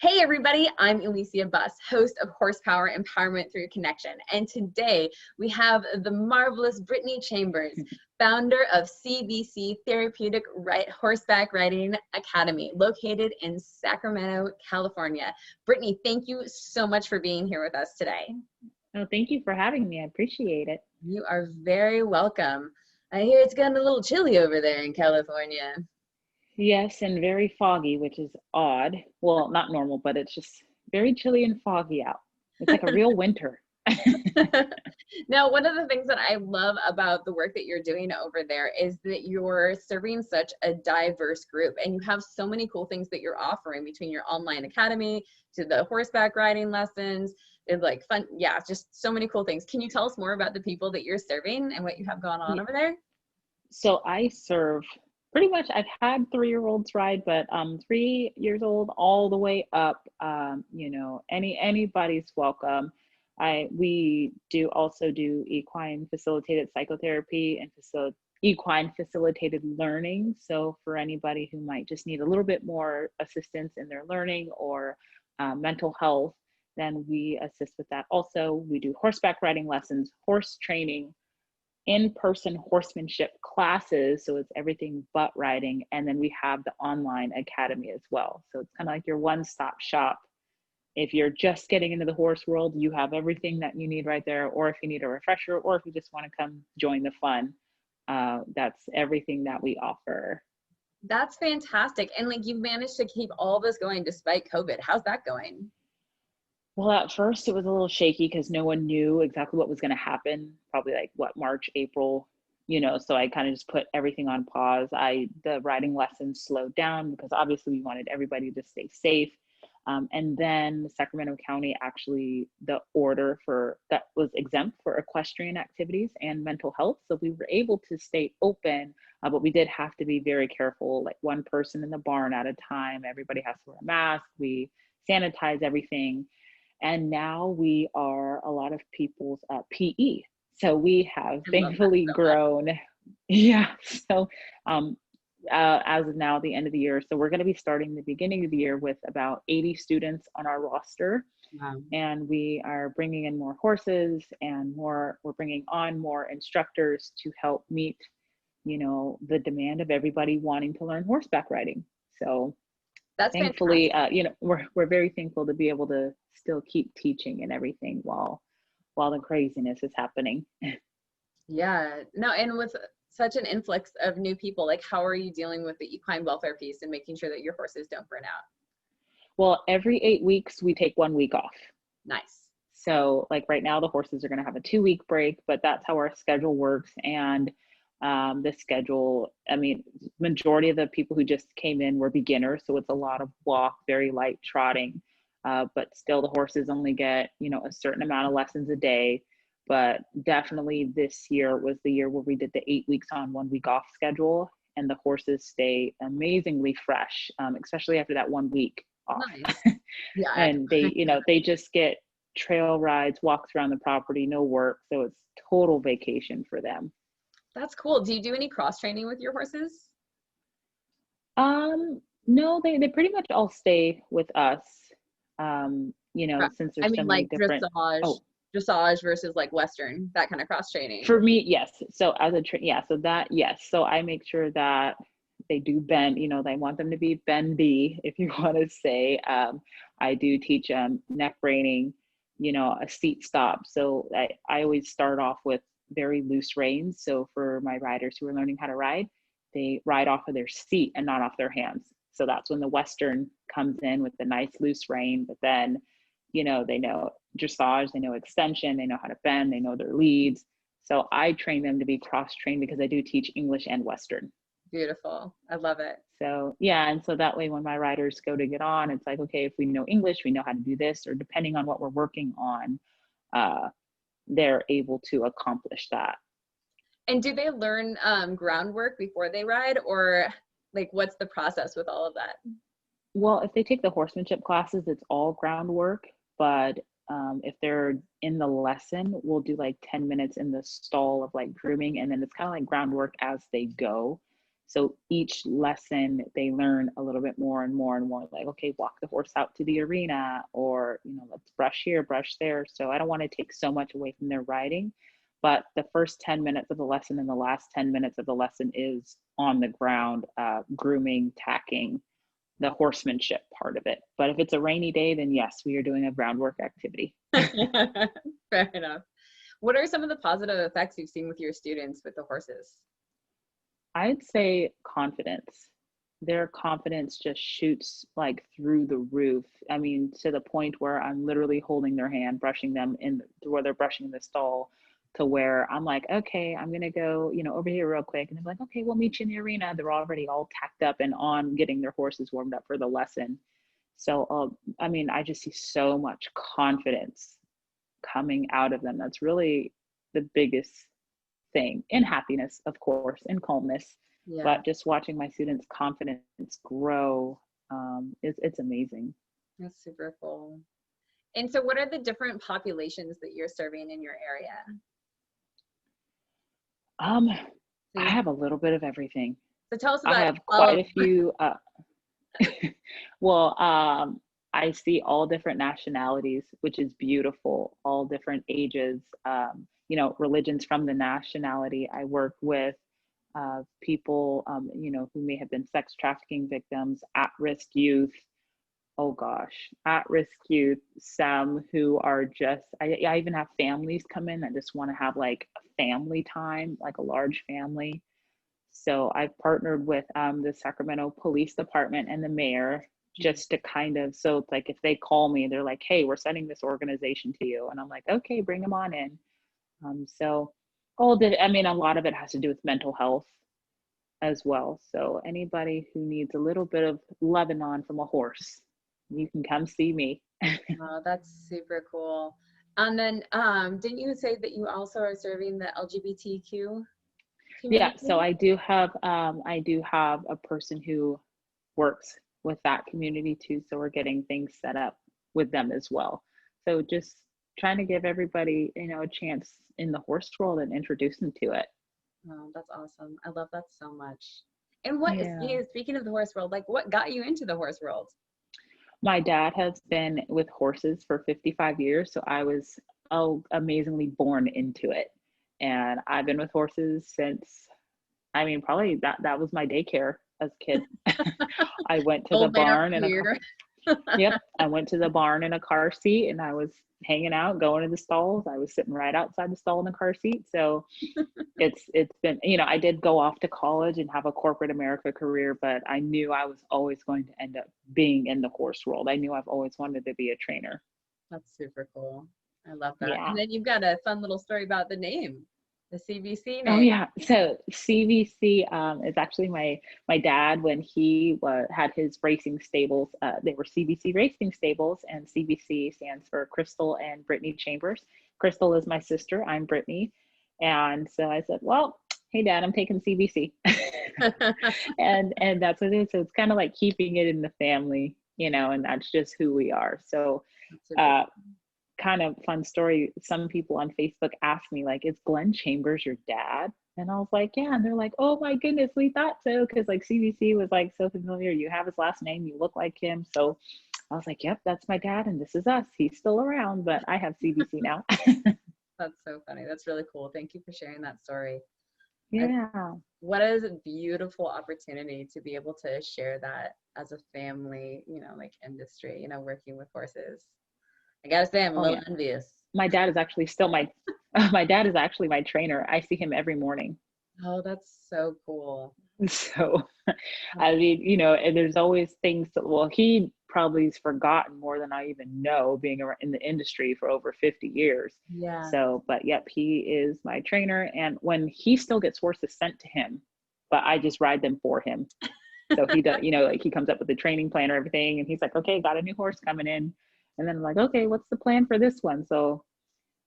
Hey everybody, I'm Elysia Buss, host of Horsepower Empowerment Through Connection. And today we have the marvelous Brittney Chambers, founder of CBC Therapeutic Horseback Riding Academy, located in Sacramento, California. Brittney, thank you so much for being here with us today. Oh, thank you for having me. I appreciate it. You are very welcome. I hear it's gotten a little chilly over there in California. Yes, and very foggy, which is odd. Well, not normal, but it's just very chilly and foggy out. It's like a real winter. Now, one of the things that I love about the work that you're doing over there is that you're serving such a diverse group, and you have so many cool things that you're offering, between your online academy to the horseback riding lessons. It's like fun. Yeah, just so many cool things. Can you tell us more about the people that you're serving and what you have going on over there? So I serve pretty much, I've had 3-year-olds ride, but 3 years old all the way up. Anybody's welcome. We do also do equine facilitated psychotherapy and equine facilitated learning. So for anybody who might just need a little bit more assistance in their learning or mental health, then we assist with that. Also, we do horseback riding lessons, horse training, in-person horsemanship classes, so it's everything but riding, and then we have the online academy as well. So it's kind of like your one-stop shop. If you're just getting into the horse world, you have everything that you need right there, or if you need a refresher, or if you just want to come join the fun, that's everything that we offer. That's fantastic. And like, you've managed to keep all this going despite COVID. How's that going? Well, at first it was a little shaky because no one knew exactly what was going to happen, probably like March, April, so I kind of just put everything on pause. The riding lessons slowed down because obviously we wanted everybody to stay safe. And then Sacramento County, actually, the order for that was exempt for equestrian activities and mental health. So we were able to stay open, but we did have to be very careful, like one person in the barn at a time. Everybody has to wear a mask. We sanitize everything. And now we are a lot of people's PE. So we have thankfully grown. Yeah. So as of now, the end of the year. So we're going to be starting the beginning of the year with about 80 students on our roster. Wow. And we are bringing in more horses and we're bringing on more instructors to help meet, the demand of everybody wanting to learn horseback riding. So that's thankfully, we're very thankful to be able to still keep teaching and everything while the craziness is happening. Yeah, no, and with such an influx of new people, like, how are you dealing with the equine welfare piece and making sure that your horses don't burn out? Well, every 8 weeks we take 1 week off. Nice. So like right now the horses are going to have a 2-week break, but that's how our schedule works. And the schedule, majority of the people who just came in were beginners, so it's a lot of walk, very light trotting, but still the horses only get a certain amount of lessons a day. But definitely this year was the year where we did the 8 weeks on, 1 week off schedule, and the horses stay amazingly fresh, especially after that 1 week off. Nice. Yeah. And they just get trail rides, walks around the property, no work, so it's total vacation for them. That's cool. Do you do any cross training with your horses? No, they pretty much all stay with us. Since there's so many different dressage versus like Western, that kind of cross training. For me, yes. So as yes. So I make sure that they do bend, I want them to be bendy, if you want to say. I do teach neck reining, a seat stop. So I always start off with very loose reins. So for my riders who are learning how to ride, they ride off of their seat and not off their hands. So that's when the Western comes in with the nice loose rein. But then, they know dressage, they know extension, they know how to bend, they know their leads. So I train them to be cross-trained because I do teach English and Western. Beautiful. I love it. So yeah, and so that way when my riders go to get on, it's like, okay, if we know English, we know how to do this, or depending on what we're working on, they're able to accomplish that. And do they learn groundwork before they ride, or like what's the process with all of that? Well, if they take the horsemanship classes, it's all groundwork, but if they're in the lesson, we'll do like 10 minutes in the stall of like grooming, and then it's kind of like groundwork as they go. So each lesson they learn a little bit more and more and more, like, okay, walk the horse out to the arena, or, let's brush here, brush there. So I don't want to take so much away from their riding, but the first 10 minutes of the lesson and the last 10 minutes of the lesson is on the ground, grooming, tacking, the horsemanship part of it. But if it's a rainy day, then yes, we are doing a groundwork activity. Fair enough. What are some of the positive effects you've seen with your students with the horses? I'd say confidence. Their confidence just shoots like through the roof. I mean, to the point where I'm literally holding their hand, brushing them where they're brushing the stall, to where I'm like, okay, I'm gonna go, over here real quick. And they're like, okay, we'll meet you in the arena. They're already all tacked up and on getting their horses warmed up for the lesson. So, I mean, I just see so much confidence coming out of them. That's really the biggest thing, and happiness, of course, and calmness. Yeah. But just watching my students' confidence grow, it's amazing. That's super cool. And so what are the different populations that you're serving in your area? I have a little bit of everything. So tell us about I have quite a few. Well, I see all different nationalities, which is beautiful, all different ages, religions from the nationality. I work with people, who may have been sex trafficking victims, at-risk youth. Oh gosh, at-risk youth, some who are just, I even have families come in that just want to have like a family time, like a large family. So I've partnered with the Sacramento Police Department and the mayor, just to kind of, so it's like if they call me, they're like, hey, we're sending this organization to you. And I'm like, okay, bring them on in. So a lot of it has to do with mental health as well. So anybody who needs a little bit of Lebanon from a horse, you can come see me. Oh, that's super cool. And then didn't you say that you also are serving the LGBTQ community? Yeah, so I do have a person who works with that community too. So we're getting things set up with them as well. So just trying to give everybody, a chance in the horse world and introduce them to it. Oh, that's awesome. I love that so much. And speaking of the horse world, like what got you into the horse world? My dad has been with horses for 55 years. So I was amazingly born into it. And I've been with horses since, probably that was my daycare as a kid. I went to the barn I went to the barn in a car seat, and I was hanging out, going to the stalls. I was sitting right outside the stall in the car seat. So it's been, I did go off to college and have a corporate America career, but I knew I was always going to end up being in the horse world. I knew I've always wanted to be a trainer. That's super cool. I love that. Yeah. And then you've got a fun little story about the name, the CBC name. Oh yeah. So CBC is actually my dad, when he had his racing stables. They were CBC racing stables, and CBC stands for Crystal and Brittney Chambers. Crystal is my sister. I'm Brittney, and so I said, well, hey Dad, I'm taking CBC, and that's what it is. So it's kind of like keeping it in the family, and that's just who we are. So. Kind of fun story. Some people on Facebook asked me, like, is Glenn Chambers your dad? And I was like, yeah. And they're like, oh my goodness, we thought so. Cause like CBC was like so familiar. You have his last name, you look like him. So I was like, yep, that's my dad. And this is us. He's still around, but I have CBC now. That's so funny. That's really cool. Thank you for sharing that story. Yeah. What is a beautiful opportunity to be able to share that as a family, like industry, working with horses. I gotta say, I'm a little envious. My dad is actually still my trainer. I see him every morning. Oh, that's so cool. So, and there's always things that, he probably has forgotten more than I even know, being in the industry for over 50 years. Yeah. So, but yep, he is my trainer. And when he still gets horses sent to him, but I just ride them for him. So he does, like he comes up with the training plan or everything. And he's like, okay, got a new horse coming in. And then I'm like, okay, what's the plan for this one? So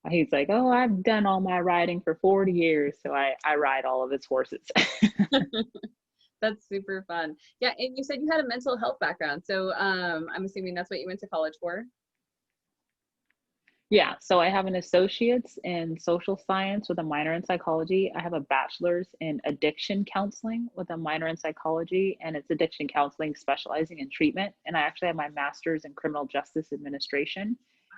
he's like, oh, I've done all my riding for 40 years. So I ride all of his horses. That's super fun. Yeah. And you said you had a mental health background. So I'm assuming that's what you went to college for? Yeah, so I have an associate's in social science with a minor in psychology. I have a bachelor's in addiction counseling with a minor in psychology, and it's addiction counseling specializing in treatment. And I actually have my master's in criminal justice administration.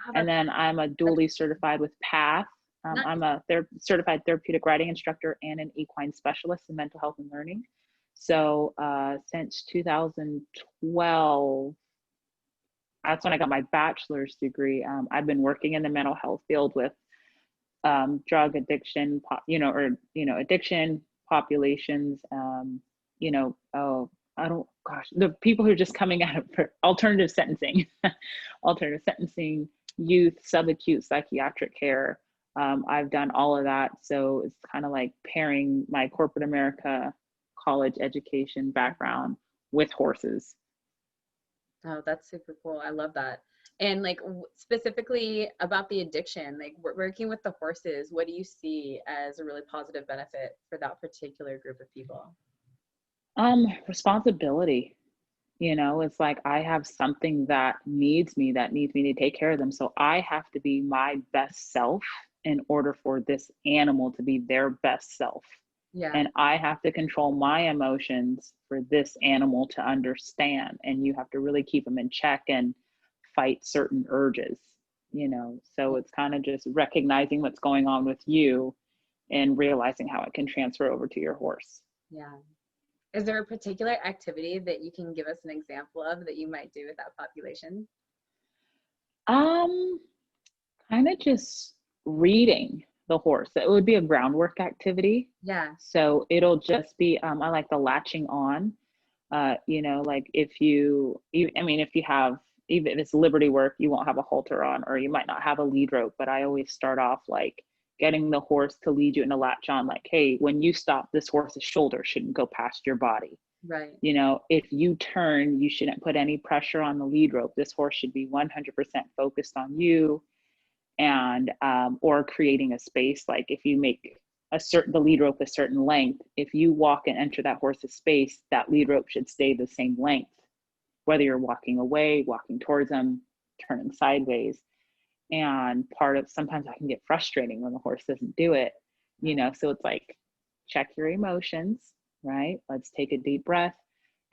Wow, And then I'm a that's dually certified with PATH. nice. I'm a certified therapeutic riding instructor and an equine specialist in mental health and learning. So since 2012, that's when I got my bachelor's degree. I've been working in the mental health field with drug addiction, addiction populations. I don't, gosh, the people who are just coming out of alternative sentencing, alternative sentencing, youth, subacute psychiatric care. I've done all of that. So it's kind of like pairing my corporate America college education background with horses. Oh, that's super cool. I love that. And like specifically about the addiction, like working with the horses, what do you see as a really positive benefit for that particular group of people? Responsibility. It's like I have something that needs me to take care of them. So I have to be my best self in order for this animal to be their best self. Yeah. And I have to control my emotions for this animal to understand. And you have to really keep them in check and fight certain urges. So it's kind of just recognizing what's going on with you and realizing how it can transfer over to your horse. Yeah. Is there a particular activity that you can give us an example of that you might do with that population? Kind of just reading the horse. It would be a groundwork activity. Yeah. So it'll just be, I like the latching on, like if you have, even if it's liberty work, you won't have a halter on, or you might not have a lead rope, but I always start off like getting the horse to lead you in a latch on, like, hey, when you stop, this horse's shoulder shouldn't go past your body. Right. If you turn, you shouldn't put any pressure on the lead rope. This horse should be 100% focused on you. And or creating a space, like if you make the lead rope a certain length, if you walk and enter that horse's space, that lead rope should stay the same length, whether you're walking away, walking towards them, turning sideways. And sometimes I can get frustrating when the horse doesn't do it, so it's like, check your emotions, right? Let's take a deep breath,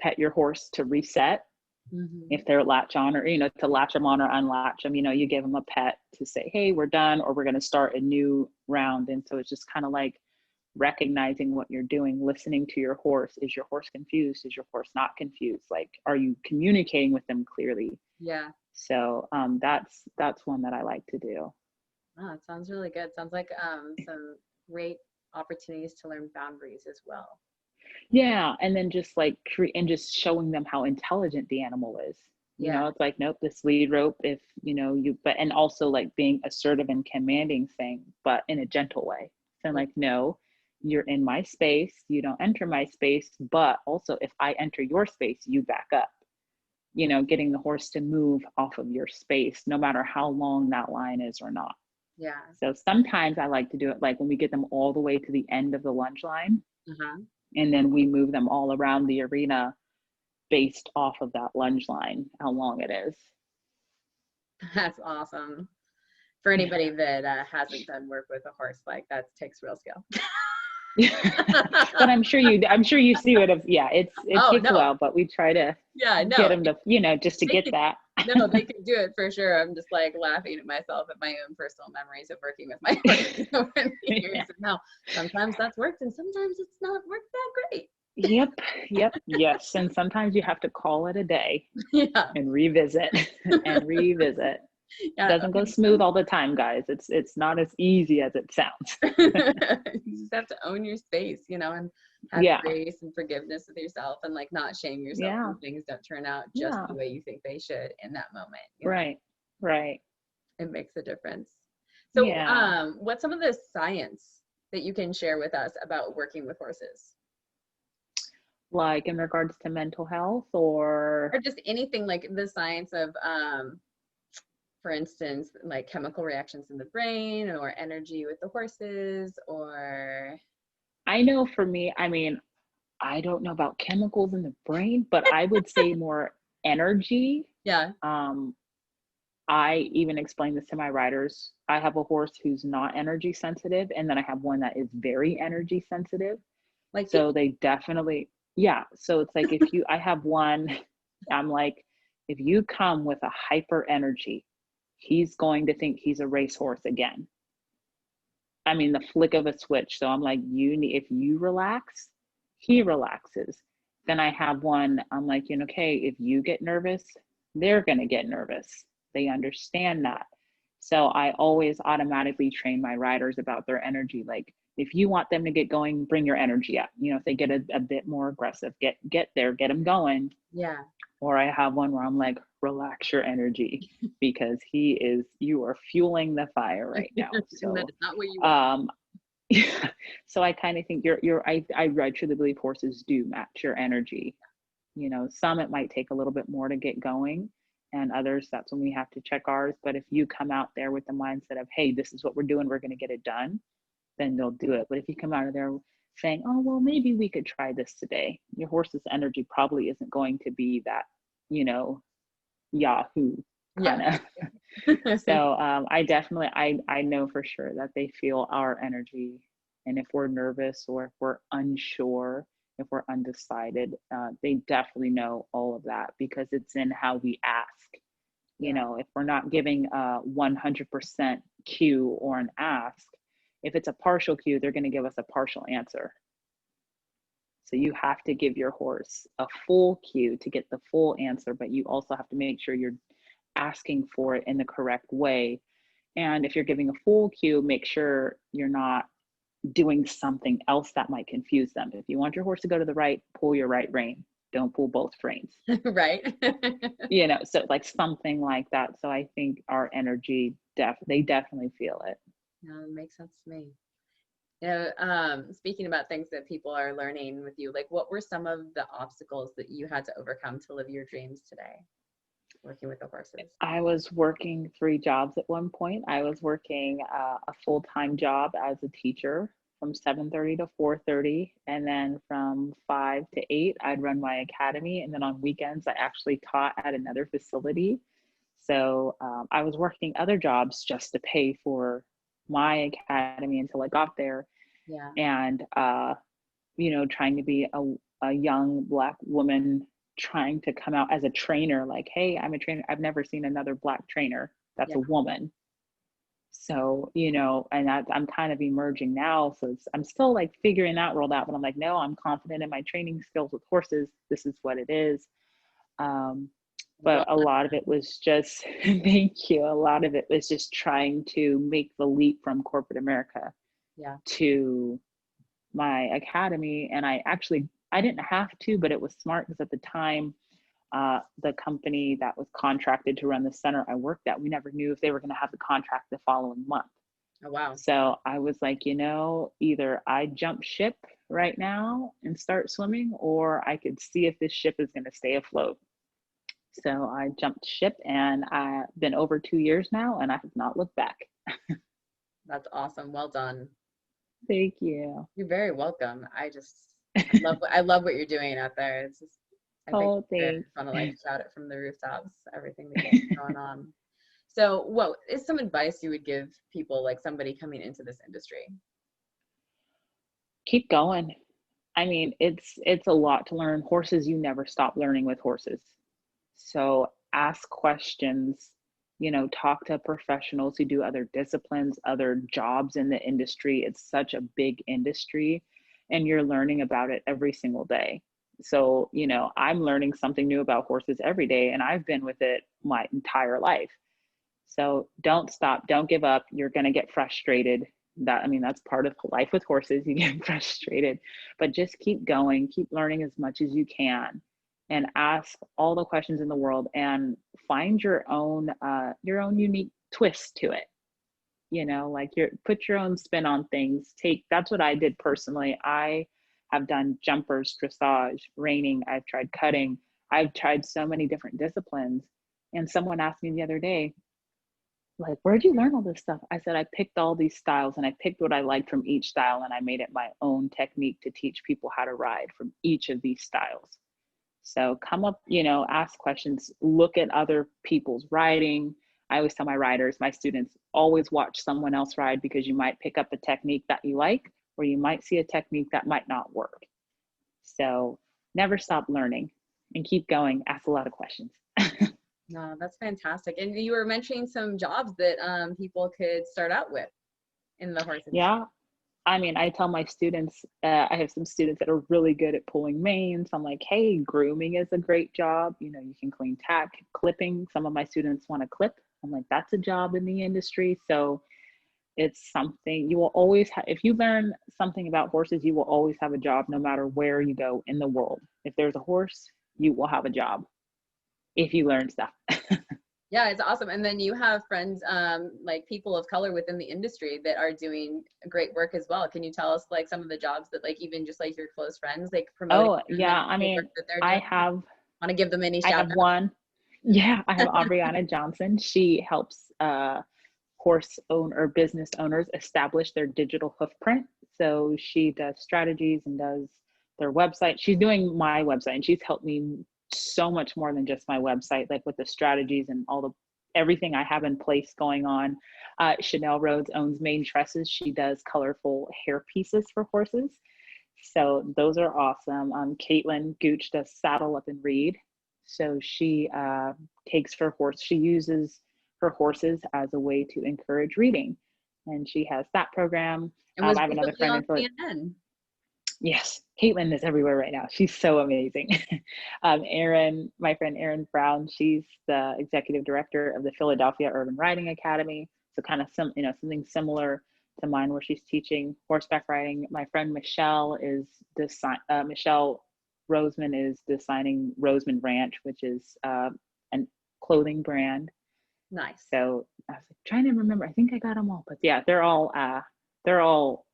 pet your horse to reset. Mm-hmm. If they're latch on, or, to latch them on or unlatch them, you give them a pet to say, hey, we're done, or we're going to start a new round. And so it's just kind of like recognizing what you're doing, listening to your horse. Is your horse confused? Is your horse not confused? Like, are you communicating with them clearly? Yeah. So that's one that I like to do. Oh, it sounds really good. Sounds like some great opportunities to learn boundaries as well. Yeah, and then just like and just showing them how intelligent the animal is. It's like, nope, this lead rope, if and also like being assertive and commanding thing, but in a gentle way. So like, no, you're in my space, you don't enter my space, but also if I enter your space, you back up. Getting the horse to move off of your space, no matter how long that line is or not. Yeah. So sometimes I like to do it like when we get them all the way to the end of the lunge line. Uh-huh. And then we move them all around the arena based off of that lunge line, how long it is. That's awesome. For anybody that hasn't done work with a horse, like that takes real skill. But I'm sure you see it. It takes a while, but we try to get them to, just to get that. No, they can do it for sure. I'm just like laughing at myself at my own personal memories of working with my horses over the years. And now sometimes that's worked and sometimes it's not worked that great. Yes. And sometimes you have to call it a day. Yeah. And revisit. Yeah, it doesn't go smooth all the time, guys. It's not as easy as it sounds. You just have to own your space, and have grace and forgiveness with yourself, and like not shame yourself when things don't turn out just the way you think they should in that moment. Right. It makes a difference. So what's some of the science that you can share with us about working with horses? Like in regards to mental health or just anything, like the science of for instance, like chemical reactions in the brain or energy with the horses, or I know for me, I don't know about chemicals in the brain, but I would say more energy. Yeah. I even explain this to my riders. I have a horse who's not energy sensitive, and then I have one that is very energy sensitive. Like So people. they definitely, yeah. So it's like, if you, I have one, I'm like, if you come with a hyper energy, he's going to think he's a racehorse again. I mean, the flick of a switch. So I'm like, you need, if you relax, he relaxes. Then I have one, I'm like, you know, okay, if you get nervous, they're going to get nervous. They understand that. So I always automatically train my riders about their energy. Like, if you want them to get going, bring your energy up. You know, if they get a bit more aggressive, get there, get them going. Yeah. Or I have one where I'm like, relax your energy, because you are fueling the fire right now. And that So is not what you want. um, so I kind of think I truly believe horses do match your energy. You know, some it might take a little bit more to get going, and others, that's when we have to check ours. But if you come out there with the mindset of, hey, this is what we're doing, we're going to get it done, then they'll do it. But if you come out of there saying, oh, well, maybe we could try this today, your horse's energy probably isn't going to be that, you know, Yahoo Yeah. kind of. So I know for sure that they feel our energy. And if we're nervous, or if we're unsure, if we're undecided, they definitely know all of that, because it's in how we ask. You Yeah. know, if we're not giving a 100% cue or an ask, if it's a partial cue, they're going to give us a partial answer. So you have to give your horse a full cue to get the full answer, but you also have to make sure you're asking for it in the correct way. And if you're giving a full cue, make sure you're not doing something else that might confuse them. If you want your horse to go to the right, pull your right rein. Don't pull both reins. Right. You know, so like something like that. So I think our energy, they definitely feel it. No, it makes sense to me. You know, speaking about things that people are learning with you, like what were some of the obstacles that you had to overcome to live your dreams today, working with the horses? I was working 3 jobs at one point. I was working a full-time job as a teacher from 7:30 to 4:30, and then from 5 to 8, I'd run my academy, and then on weekends, I actually taught at another facility. So I was working other jobs just to pay for my academy until I got there, Yeah. and you know, trying to be a young Black woman trying to come out as a trainer, like, hey, I'm a trainer. I've never seen another Black trainer that's Yeah. a woman. So, you know, and I'm kind of emerging now. So I'm still like figuring that world out, but I'm like, no, I'm confident in my training skills with horses. This is what it is. Um, Well, but a lot of it was just, thank you. A lot of it was just trying to make the leap from corporate America yeah. to my academy. And I didn't have to, but it was smart, because at the time, the company that was contracted to run the center I worked at, we never knew if they were going to have the contract the following month. Oh, wow. So I was like, you know, either I jump ship right now and start swimming, or I could see if this ship is going to stay afloat. So I jumped ship, and I've been over 2 years now, and I have not looked back. That's awesome. Well done. Thank you. You're very welcome. I love what you're doing out there. It's just, I think Oh, it's thanks. fun to like shout it from the rooftops, everything that you have going on. So what is some advice you would give people, like somebody coming into this industry? Keep going. I mean, it's a lot to learn. Horses, you never stop learning with horses. So ask questions, you know, talk to professionals who do other disciplines, other jobs in the industry. It's such a big industry, and you're learning about it every single day. So, you know, I'm learning something new about horses every day, and I've been with it my entire life. So don't stop, don't give up. You're going to get frustrated. I mean, that's part of life with horses. You get frustrated, but just keep going, keep learning as much as you can, and ask all the questions in the world, and find your own unique twist to it. You know, like put your own spin on things. That's what I did personally. I have done jumpers, dressage, reining. I've tried cutting. I've tried so many different disciplines. And someone asked me the other day, like, where'd you learn all this stuff? I said, I picked all these styles, and I picked what I liked from each style, and I made it my own technique to teach people how to ride from each of these styles. So come up, you know, ask questions, look at other people's riding, I always tell my riders, my students, always watch someone else ride, because you might pick up a technique that you like, or you might see a technique that might not work. So never stop learning and keep going. Ask a lot of questions. No, that's fantastic. And you were mentioning some jobs that people could start out with in the horse industry. Yeah. I mean, I tell my students, I have some students that are really good at pulling manes. I'm like, hey, grooming is a great job. You know, you can clean tack, clipping. Some of my students want to clip. I'm like, that's a job in the industry. So it's something you will always have. If you learn something about horses, you will always have a job, no matter where you go in the world. If there's a horse, you will have a job if you learn stuff. Yeah, it's awesome. And then you have friends, like people of color within the industry that are doing great work as well. Can you tell us like some of the jobs that like even just like your close friends, like promoting? Oh yeah, I mean, work that they're I doing? have Want to give them any I shout have out? one. Yeah, I have Aubriana Johnson. She helps horse owner or business owners establish their digital hoof print. So she does strategies and does their website. She's doing my website, and she's helped me so much more than just my website, like with the strategies and all the everything I have in place going on. Chanel Rhodes owns Maine Tresses. She does colorful hair pieces for horses. So those are awesome. Caitlin Gooch does Saddle Up and Read. So she takes her horse, she uses her horses as a way to encourage reading. And she has that program. And was I have another recently friend on in Florida. CNN. Yes, Caitlin is everywhere right now. She's so amazing. Erin, my friend Erin Brown, she's the executive director of the Philadelphia Urban Riding Academy. So kind of something similar to mine, where she's teaching horseback riding. My friend Michelle Michelle Roseman is designing Roseman Ranch, which is a clothing brand. Nice. So I was like, trying to remember. I think I got them all, but yeah, they're all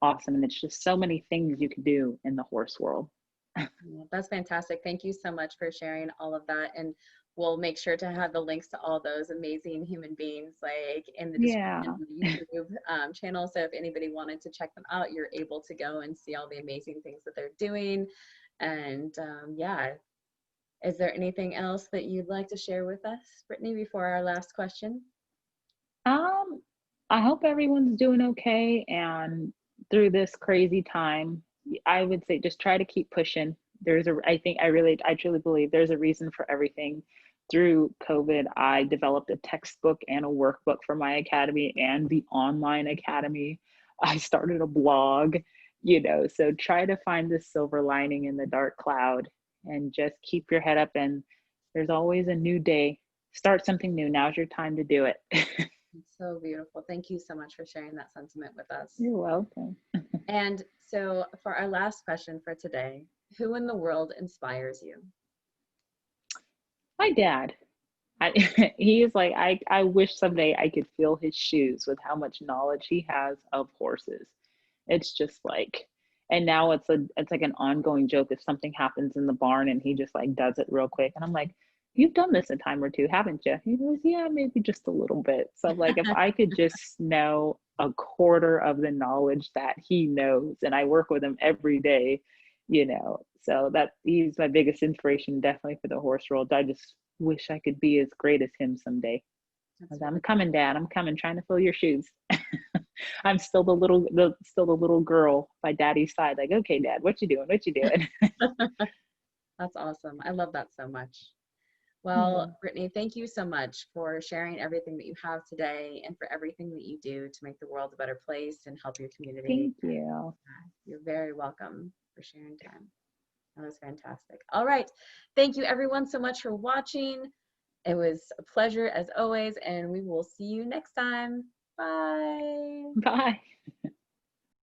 awesome. And it's just so many things you can do in the horse world. Well, that's fantastic. Thank you so much for sharing all of that. And we'll make sure to have the links to all those amazing human beings like in the description of the YouTube channel. So if anybody wanted to check them out, you're able to go and see all the amazing things that they're doing. And yeah, is there anything else that you'd like to share with us, Brittney, before our last question? I hope everyone's doing okay, and through this crazy time, I would say just try to keep pushing. I truly believe there's a reason for everything. Through COVID, I developed a textbook and a workbook for my academy and the online academy. I started a blog, so try to find the silver lining in the dark cloud and just keep your head up, and there's always a new day. Start something new. Now's your time to do it. It's so beautiful. Thank you so much for sharing that sentiment with us. You're welcome. And so for our last question for today, who in the world inspires you? My dad. He is like, I wish someday I could fill his shoes with how much knowledge he has of horses. It's just like, and now it's like an ongoing joke if something happens in the barn and he just like does it real quick. And I'm like, you've done this a time or two, haven't you? He goes, yeah, maybe just a little bit. So like, if I could just know a quarter of the knowledge that he knows, and I work with him every day, so that he's my biggest inspiration, definitely, for the horse world. I just wish I could be as great as him someday. I'm coming, Dad. I'm coming, trying to fill your shoes. I'm still the little girl by Daddy's side. Like, okay, Dad, what you doing? What you doing? That's awesome. I love that so much. Well, Brittney, thank you so much for sharing everything that you have today and for everything that you do to make the world a better place and help your community. Thank you. You're very welcome for sharing time. That was fantastic. All right. Thank you everyone so much for watching. It was a pleasure as always, and we will see you next time. Bye. Bye.